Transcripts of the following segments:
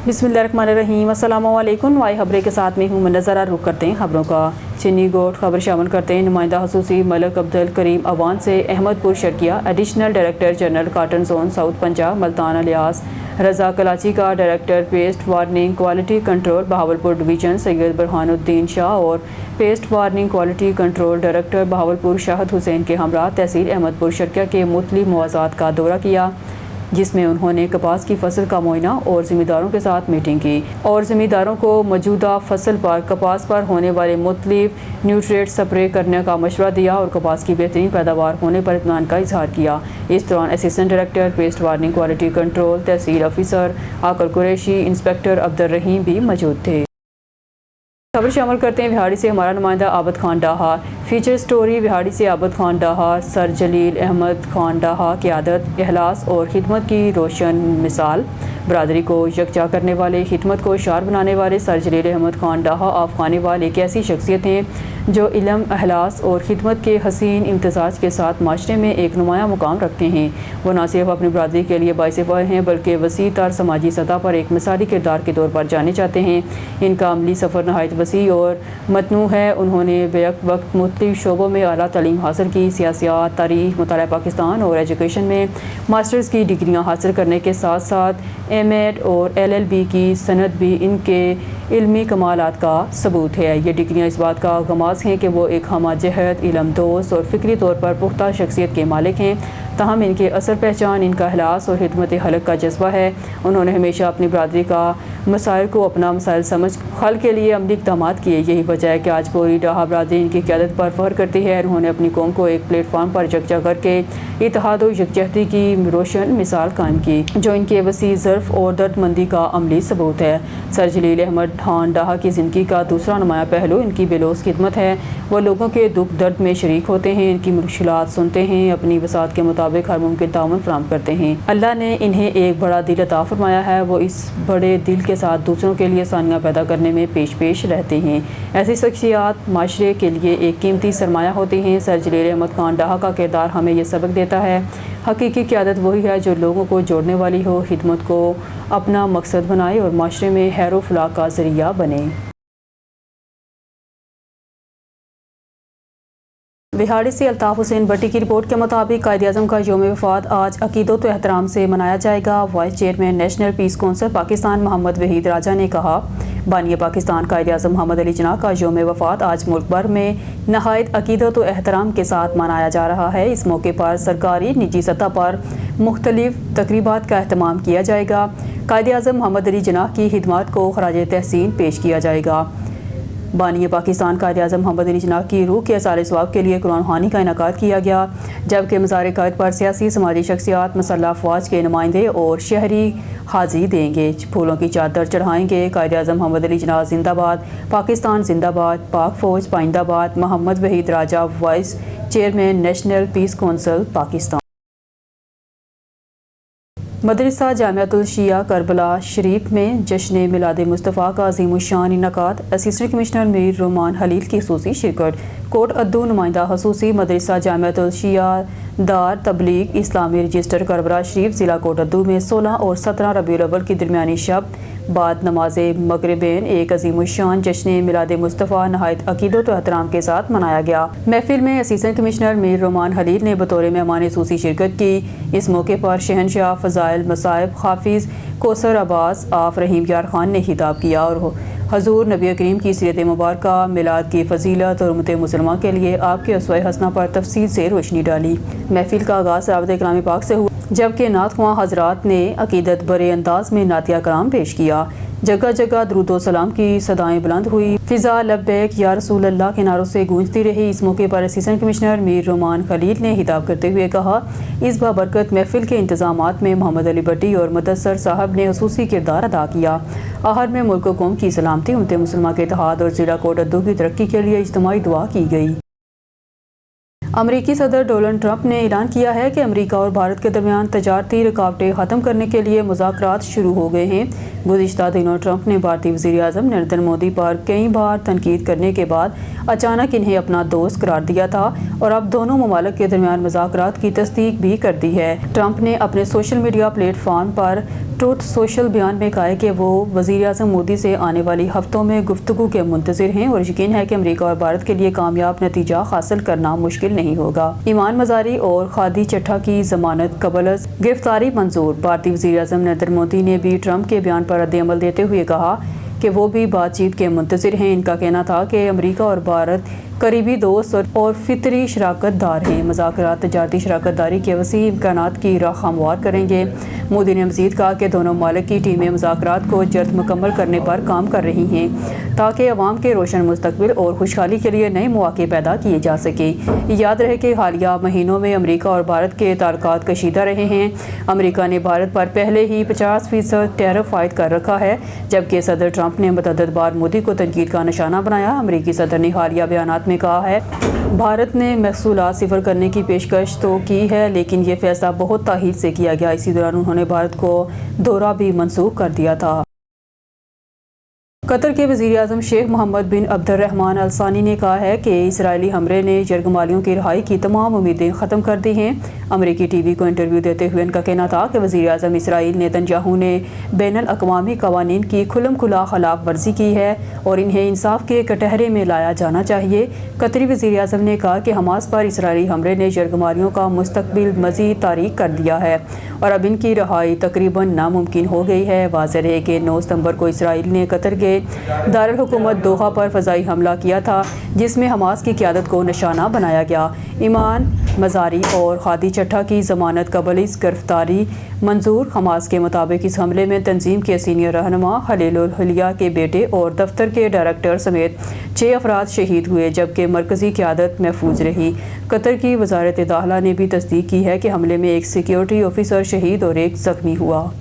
बिस्मिल्लाहिर्रहमानिर्रहीम। अस्सलामु अलैकुम। वाई खबरें के साथ में हूँ मैं। नज़ारा रुख करते हैं खबरों का। चीनी गोट खबर शामिल करते हैं। नुमाइंदा खसूसी मलिक अब्दुल करीम अवान से Ahmadpur Sharqia, additional director general cotton zone south Punjab Multan alias Raza Kalachi का director pest warning quality control Bahawalpur division Syed Burhanuddin Shah और pest warning quality control director Bahawalpur Shahid Hussain के हमरा तहसील अहमदपुर शर्किया के मुख्तलिफ मौज़ात का दौरा किया, जिसमें उन्होंने कपास की फसल का मुआयना और ज़मींदारों के साथ मीटिंग की और ज़मींदारों को मौजूदा फसल पर कपास पर होने वाले मुख्तलिफ न्यूट्रिएंट स्प्रे करने का मशवरा दिया और कपास की बेहतरीन पैदावार होने पर इत्मीनान का इजहार किया। इस दौरान assistant director pest warning quality control तहसील ऑफिसर आकल कुरैशी, इंस्पेक्टर अब्दुल रहीम भी मौजूद थे। खबर शामिल करते हैं विहाड़ी से हमारा नुमाइंदा आबद खान डाहा। फीचर स्टोरी विहाड़ी से आबद खान डाहा सर जलील अहमद खान डाहा क़यादत, इखलास और खिदमत की रोशन मिसाल, बरादरी को यकजा करने वाले, खिदमत को शार बनाने वाले सर जलील अहमद खान डाहा आफ खानेवाल एक ऐसी शख्सियत हैं जो इल्म, इखलास और खिदमत के हसीन इम्तिजाज के साथ माशरे में एक नुमाया मुकाम रखते हैं। वो न सिर्फ अपनी बरादरी के लिए बाइस फ़ख्र हैं बल्कि वसी तर समाजी सतह पर एक मिसाली किरदार के तौर पर जाने जाते हैं। इनका अमली सफ़र नहायत वसी और मतनू है। उन्होंने बेक वक्त मुख्तलिफ शोबों में आला तालीम हासिल की। सियासत, तारीख, मुताला पाकिस्तान और एजुकेशन में मास्टर्स की डिग्रियाँ हासिल करने के साथ साथ एम.एड और LLB की सनद भी इनके इल्मी कमालात का सबूत है। ये डिग्रियाँ इस बात का गमाज़ हैं कि वो एक हमा जहत, इलम दोस्त और फ़िक्री तौर पर पुख्ता शख्सियत के मालिक हैं। तहम इनके असल पहचान इनका इखलास और खिदमत खल्क का जज्बा है। उन्होंने हमेशा अपनी बरादरी का मसाइल को अपना मसाइल समझ हल के लिए अमली इक़दाम किए। यही वजह है कि आज पूरी डाहा बरादरी इनकी क़यादत पर फ़ख्र करती है। उन्होंने अपनी कौम को एक प्लेटफार्म पर यकजा करके इत्तेहाद और यकजहती की रोशन मिसाल कायम की, जो इनके वसी ज़र्फ़ और दर्दमंदी का अमली सबूत है। सर जलील अहमद खान डाहा की ज़िंदगी का दूसरा नुमाया पहलू इनकी बेलोस खिदमत है। वो लोगों के दुख दर्द में शरीक होते हैं, इनकी मुश्किलात सुनते हैं, अपनी वसात के मुताबिक हर मुमकिन ताउन फराहम करते हैं। अल्लाह ने इन्हें एक बड़ा दिल अता फरमाया है। वो इस बड़े दिल के साथ दूसरों के लिए आसानियाँ पैदा करने में पेश रहते हैं। ऐसी शख्सियात माशरे के लिए एक कीमती सरमाया होती हैं। सर जलील अहमद खान डाहा का किरदार हमें यह सबक देता है, हकीकी क़यादत वही है जो लोगों को जोड़ने वाली हो, खिदमत को अपना मकसद बनाए और माशरे में खैर व फलाह का ज़रिया बने। बिहाड़ी से अल्ताफ़ हुसैन भट्टी की रिपोर्ट के मुताबिक कायद-ए-आज़म का यौम वफ़ात आज अक़ीदत व एहतराम से मनाया जाएगा। Vice chairman national peace council Pakistan Mohammad Waheed Raja ने कहा, बानी पाकिस्तान कायद-ए-आज़म मोहम्मद अली जिन्ना का यौम वफ़ात आज मुल्क भर में नहायत अक़ीदत व एहतराम के साथ मनाया जा रहा है। इस मौके पर सरकारी निजी सतह पर मुख्तलिफ तक़रीबात का एहतमाम किया जाएगा। कायद-ए-आज़म मोहम्मद अली जिन्ना की खिदमत को ख़राज तहसीन पेश किया जाएगा। बानी पाकिस्तान कायद-ए-आज़म मोहम्मद अली जिन्ना की रूह के इज़हार सवाब के लिए कुरान ख़वानी का इनेकाद किया गया, जबकि मज़ार क़ायद पर सियासी समाजी शख्सियात, मुसल्लह अफ़वाज के नुमाइंदे और शहरी हाज़िरी देंगे, फूलों की चादर चढ़ाएंगे। कायद-ए-आज़म मोहम्मद अली जिन्ना जिंदाबाद, पाकिस्तान जिंदाबाद, पाक फ़ौज पाइंदाबाद। Mohammad Waheed Raja, vice chairman national peace council Pakistan. मदरसा जामियातुल शिया करबला शरीफ में जश्न मिलाद मुस्तफ़ा का अज़ीमुश्शान इनेकाद, असिस्टेंट कमिश्नर मीर रोमान हलील की ख़ुसूसी शिरकत। कोट अद्दू नुमाइंदा खसूसी मदरसा जामियातुल शिया दार तबलीग इस्लामी रजिस्टर करबला शरीफ ज़िला कोट अद्दू में 16 और 17 रबीउल अव्वल की दरमियानी शब बाद नमाज मगरिबैन एक अज़ीमुश्शान जश्न मिलाद मुस्तफ़ा नहायत अक़ीदत व एहतराम के साथ मनाया गया। महफिल में असिस्टेंट कमिश्नर मीर रोमान हलील ने बतौर मेहमान ख़ुसूसी शिरकत की। इस मौके पर शहनशाह फ़ज़ाइल मसाइब हाफिज़ कौसर अब्बास आफ रहीम यार खान ने खिताब किया और हजूर नबी करीम की सीरत मुबारक, मिलाद की फ़जीलत और उम्मत मुसलमा के लिए आपके उसवा हसना पर तफसील से रोशनी डाली। महफिल का आगाज़ रावत कलाम पाक से हुआ, जबकि नात ख्वां हज़रात ने अक़ीदत बरे अंदाज में नातिया कलाम पेश किया। जगह जगह दुरूद व सलाम की सदाएं बुलंद हुई। फ़िज़ा लब्बैक या रसूल अल्लाह के नारों से गूंजती रही। इस मौके पर असिस्टेंट कमिश्नर मीर रोमान खलील ने खिताब करते हुए कहा, इस बाबरकत महफिल के इंतज़ामात में मोहम्मद अली भट्टी और मुदस्सर साहब ने ख़ुसूसी किरदार अदा किया। आहर में मुल्क कौम की सलामती, उम्मत मुसलमा के इत्तेहाद और ज़िला कोट अद्दू की तरक्की के लिए इज्तिमाई दुआ की गई। अमरीकी सदर डोनाल्ड ट्रंप ने ऐलान किया है कि अमेरिका और भारत के दरमियान तजारती रुकावटें ख़त्म करने के लिए मुज़ाकरात शुरू हो गए हैं। गुज़िश्ता दिनों ट्रंप ने भारतीय वज़ीर आज़म नरेंद्र मोदी पर कई बार तनकीद करने के बाद अचानक इन्हें अपना दोस्त करार दिया था और अब दोनों ममालिक के दरमियान मुज़ाकरात की तस्दीक भी कर दी है। ट्रंप ने अपने सोशल मीडिया प्लेटफॉर्म पर ट्रूथ सोशल बयान में कहा है कि वो वज़ीर आज़म मोदी से आने वाली हफ्तों में गुफ्तगू के मुंतज़िर हैं और यकीन है कि अमेरिका और भारत के लिए कामयाब नतीजा हासिल करना मुश्किल नहीं होगा। ईमान मज़ारी और खादी चट्टा की ज़मानत कबल गिरफ्तारी मंजूर। भारतीय वज़ीर आज़म नरेंद्र मोदी ने भी ट्रंप के बयान पर रद्द-ए-अमल देते हुए कहा कि वो भी बातचीत के मुंतज़िर हैं। इनका कहना था कि अमेरिका और भारत करीबी दोस्त और फितरी शराकत दार हैं। मुज़ाकरात तजारती शराकत दारी के वसीह इम्कानात की राह हमवार करेंगे। मोदी ने मज़ीद कहा कि दोनों ममालिक की टीमें मुज़ाकरात को जल्द मुकम्मल करने पर काम कर रही हैं ताकि अवाम के रोशन मुस्तकबिल और खुशहाली के लिए नए मौके पैदा किए जा सके। याद रहे कि हालिया महीनों में अमेरिका और भारत के ताल्लुकात कशीदा रहे हैं। अमेरिका ने भारत पर पहले ही 50% टैरिफ आयद कर रखा है, जबकि सदर ट्रंप ने मुतअद्दिद बार मोदी को तनकीद का निशाना बनाया। अमेरिकी सदर ने हालिया बयानात में कहा है, भारत ने महसूलात सिफर करने की पेशकश तो की है, लेकिन ये फैसला बहुत ताहीद से किया गया। इसी दौरान उन्होंने भारत को दौरा भी मंसूख कर दिया था। कतर के वज़ीर आज़म शेख मोहम्मद बिन अब्दुर्रहमान अल सानी ने कहा है कि इसराइली हमले ने यरगमालियों की रिहाई की तमाम उम्मीदें ख़त्म कर दी हैं। अमेरिकी टीवी को इंटरव्यू देते हुए उनका कहना था कि वज़ीर आज़म इसराइल नेतन्याहू ने बैनुल अक़वामी क़वानीन की खुल्लम खुला खिलाफ वर्जी की है और इन्हें इंसाफ के कटहरे में लाया जाना चाहिए। कतरी वज़ीर आज़म ने कहा कि हमास पर इसराइली हमले ने यरगमालियों का मुस्तकबिल मज़ीद तारीक कर दिया है और अब इनकी रिहाई तकरीबन नामुमकिन हो गई है। वाज़ेह है कि 9 सितंबर को इसराइल ने कतर के दारुल हुकूमत दोहा पर फ़ज़ाई हमला किया था, जिसमें हमास की क़यादत को निशाना बनाया गया। ईमान मज़ारी और खादी चट्टा की ज़मानत कबल गिरफ्तारी मंजूर। हमास के मुताबिक इस हमले में तंजीम के सीनियर रहनुमा खलीलुल हुलिया के बेटे और दफ्तर के डायरेक्टर समेत 6 अफराद शहीद हुए, जबकि मरकज़ी क़यादत महफूज रही। कतर की वज़ारत दाखिला ने भी तस्दीक की है कि हमले में एक सिक्योरिटी ऑफिसर शहीद और एक ज़ख्मी हुआ।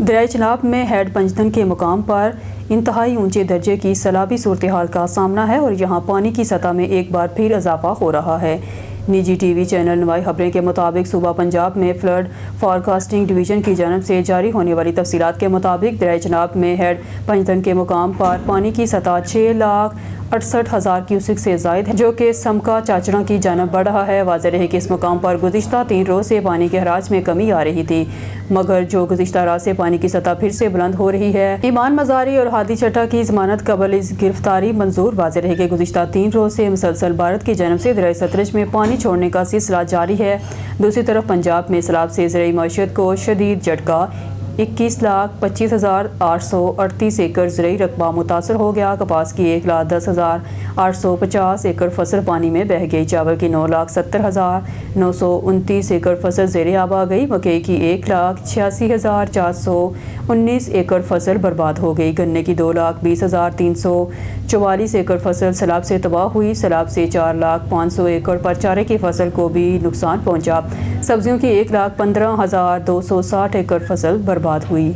दरियाए चनाब में हेड पंजतन के मुकाम पर इंतहाई ऊंचे दर्जे की सैलाबी सूरत हाल का सामना है और यहाँ पानी की सतह में एक बार फिर इजाफा हो रहा है। निजी टीवी चैनल नवाई खबरें के मुताबिक सूबा पंजाब में फ्लड फॉरकास्टिंग डिवीज़न की जानब से जारी होने वाली तफसीलात के मुताबिक दरियाए चनाब में हेड पंजतन के मुकाम पर पानी की सतह 6,68,000 क्यूसिक से ज़ायद है, जो कि समका चाचड़ा की जानब बढ़ रहा है। वाज़ेह रहे कि इस मुकाम पर गुज़िश्ता 3 रोज़ से पानी के हराज में कमी आ रही थी, मगर जो गुज़िश्ता रात से पानी की सतह फिर से बुलंद हो रही है। ईमान मज़ारी और खादी चट्टा की ज़मानत कबल गिरफ्तारी मंजूर। वाज़ेह रहे कि गुज़िश्ता 3 रोज़ से मुसलसल भारत की जानब से दरियाए सतलज में पानी छोड़ने का सिलसिला जारी है। दूसरी तरफ पंजाब में सैलाब से ज़राई मईशत को शदीद झटका। 21,25,838 एकड़ ज़राई रकबा मुतासर हो गया। कपास की 1,10,850 एकड़ फसल पानी में बह गई। चावल की 9,70,929 एकड़ फसल ज़ेरे आब आ गई। मकई की 1,86,419 एकड़ फसल बर्बाद हो गई। गन्ने की 2,20,344 एकड़ फसल सैलाब से तबाह हुई। सैलाब से 4,05,000 एकड़ पर चारे की फसल को भी नुकसान पहुँचा। सब्जियों की 1,15,260 एकड़ फसल बर्बाद हुई।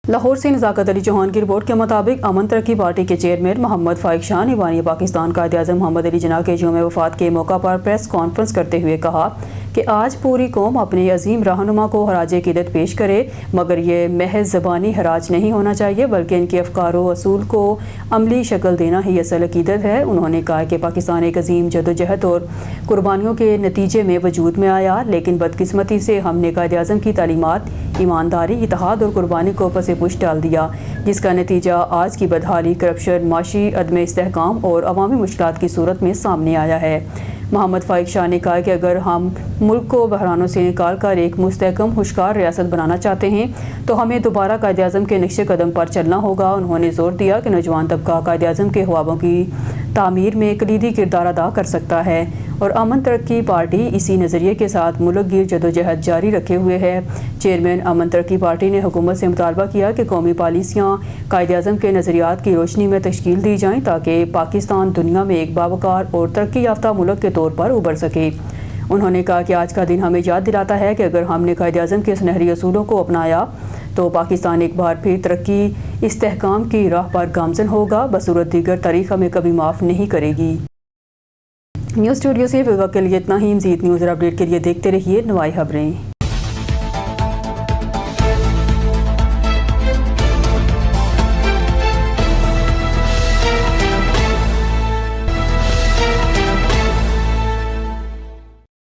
लाहौर से नज़ाकत अली चौहान की रिपोर्ट के मुताबिक अमन तरक्की पार्टी के चेयरमैन मोहम्मद फाइक शाह ने ईवान पाकिस्तान कायद-ए-आज़म मोहम्मद अली जिन्ना के यौम वफ़ात के मौका पर प्रेस कॉन्फ्रेंस करते हुए कहा कि आज पूरी कौम अपने अजीम रहनुमा को हराजे क़ीदत पेश करे, मगर ये महज ज़बानी हराज नहीं होना चाहिए, बल्कि इनके अफ़कार व असूल को अमली शक्ल देना ही असल अक़ीदत है। उन्होंने कहा कि पाकिस्तान एक अजीम जदोजहद और कुर्बानियों के नतीजे में वजूद में आया, लेकिन बदकिस्मती से हमने कायद-ए-आज़म की तालीमात, ईमानदारी, इत्तेहाद और कुर्बानी को पसे पुश डाल दिया, जिसका नतीजा आज की बदहाली, करप्शन, माशी अदम इस्तेहकाम और अवामी मुश्किलात की सूरत में सामने आया है। मोहम्मद फाइक शाह ने कहा कि अगर हम मुल्क को बहरानों से निकाल कर एक मुस्तहकम खुशहाल रियासत बनाना चाहते हैं तो हमें दोबारा कायद-ए-आज़म के नक्शे कदम पर चलना होगा। उन्होंने जोर दिया कि नौजवान तबका कायद-ए-आज़म के ख्वाबों की तामीर में कलीदी किरदार अदा कर सकता है और अमन तरक्की पार्टी इसी नज़रिए के साथ मुल्क गिर जदोजहद जारी रखे हुए है। चेयरमैन अमन तरक्की पार्टी ने हुकूमत से मुतालबा किया कि कौमी पॉलिसियाँ कायद-ए-आज़म के नज़रियात की रोशनी में तश्कील दी जाएँ ताकि पाकिस्तान दुनिया में एक बावकार और तरक्की याफ्ता मुल्क के तौर पर उभर सके। उन्होंने कहा कि आज का दिन हमें याद दिलाता है कि अगर हमने कायद-ए-आज़म के सुनहरी असूलों को अपनाया तो पाकिस्तान एक बार फिर तरक्की इस्तेहकाम की राह पर गामज़न होगा, बसूरत दीगर तारीख हमें कभी माफ़ नहीं करेगी। न्यूज़ स्टूडियो से फिलहाल के लिए इतना ही। मज़ीद न्यूज़ और अपडेट के लिए देखते रहिए नवाई खबरें।